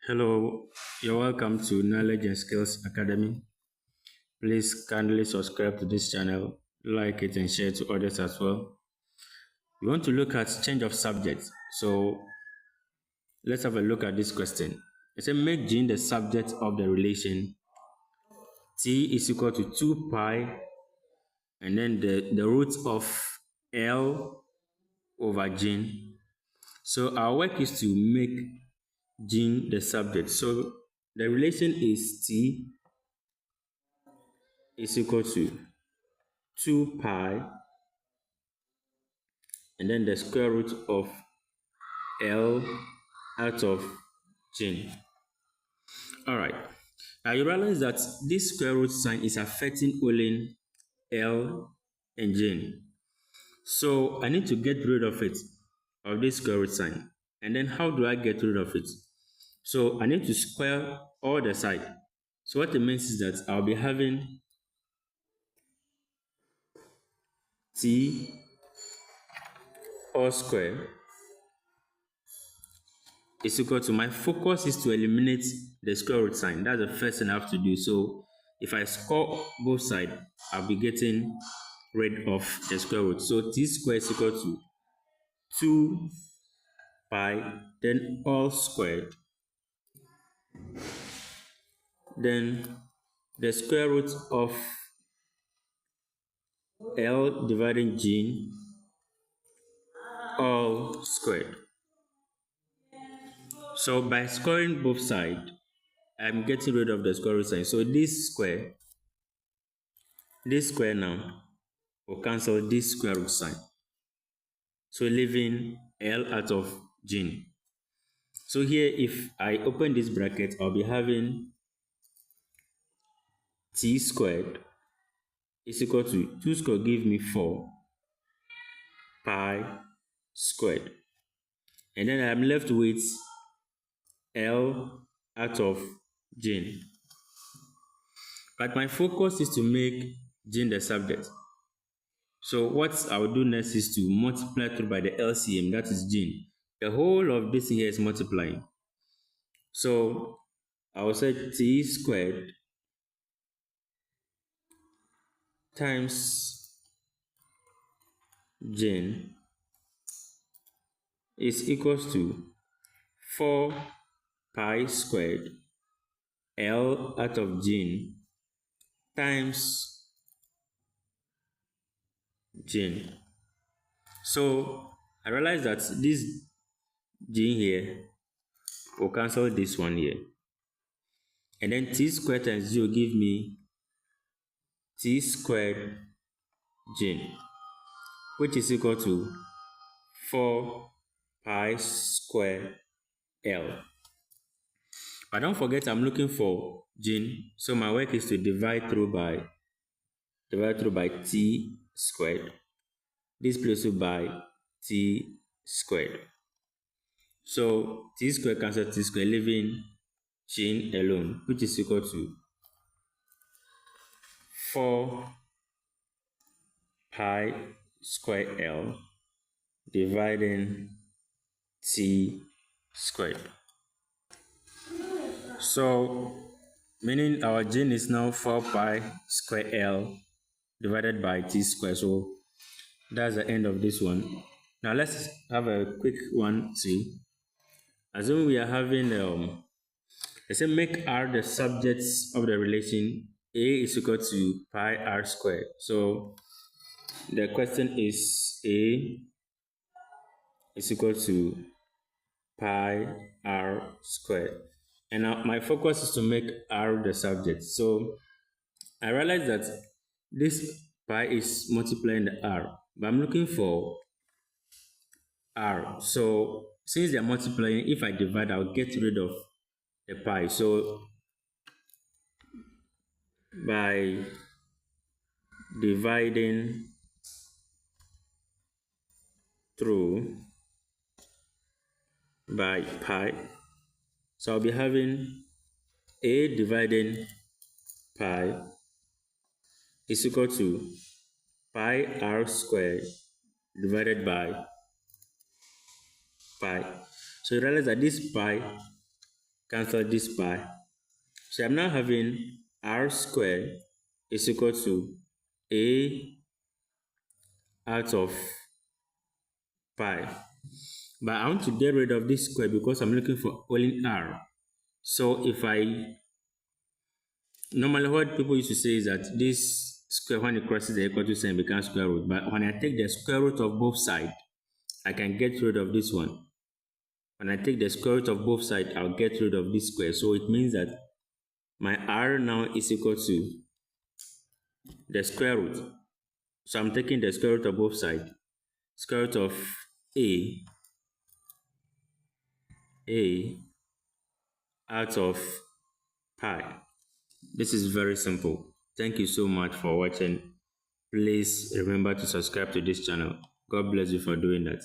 Hello, you're welcome to Knowledge and Skills Academy. Please kindly subscribe to this channel, like it, and share to others as well. We want to look at change of subject. So let's have a look at this question. It says make Gene the subject of the relation T is equal to 2 pi and then the root of L over Gene. So our work is to make Gene the subject. So the relation is T is equal to 2 pi and then the square root of L out of Gene. All right. Now you realize that this square root sign is affecting only L and Gene. So I need to get rid of it, of this square root sign. And then how do I get rid of it? So I need to square all the side. So what it means is that I'll be having T all square is equal to, my focus is to eliminate the square root sign. That's the first thing I have to do. So if I score both sides, I'll be getting rid of the square root. So T squared is equal to 2 pi, then all squared, then the square root of L dividing Gene all squared. So by squaring both sides, I'm getting rid of the square root sign. So this square now will cancel this square root sign. So leaving L out of Gene. So here, if I open this bracket, I'll be having T squared is equal to 2 squared give me 4 pi squared. And then I'm left with L out of Gene. But my focus is to make Gene the subject. So what I will do next is to multiply through by the LCM, that is Gene. The whole of this here is multiplying. So I will say T squared times Gene is equals to 4 pi squared L out of Gene times Gene. So I realize that this Gene here will cancel this one here. And then T squared times 0 give me T squared Gene, which is equal to 4 pi square L. But don't forget I'm looking for Gene, so my work is to divide through by T squared. This place by T squared. So T squared cancels T squared, leaving Gene alone, which is equal to 4 pi square L dividing T squared. So meaning our Gene is now 4 pi square L divided by T squared. So that's the end of this one. Now let's have a quick one too. Assume we are having let's say make R the subjects of the relation A is equal to pi R squared. So the question is A is equal to pi R squared. And now my focus is to make R the subject. So I realize that this pi is multiplying the R, but I'm looking for R. So since they're multiplying, if I divide, I'll get rid of the pi. So by dividing through by pi, so I'll be having A dividing pi is equal to pi R squared divided by pi. So you realize that this pi cancel this pi. So I'm now having r squared is equal to a out of pi. But I want to get rid of this square because I'm looking for only r. So if I normally what people used to say is that this square, when it crosses the equal to sign, becomes square root. But when I take the square root of both sides, I can get rid of this one. When I take the square root of both sides, I'll get rid of this square. So it means that my r now is equal to the square root. So I'm taking the square root of both sides. Square root of a out of pi. This is very simple. Thank you so much for watching. Please remember to subscribe to this channel. God bless you for doing that.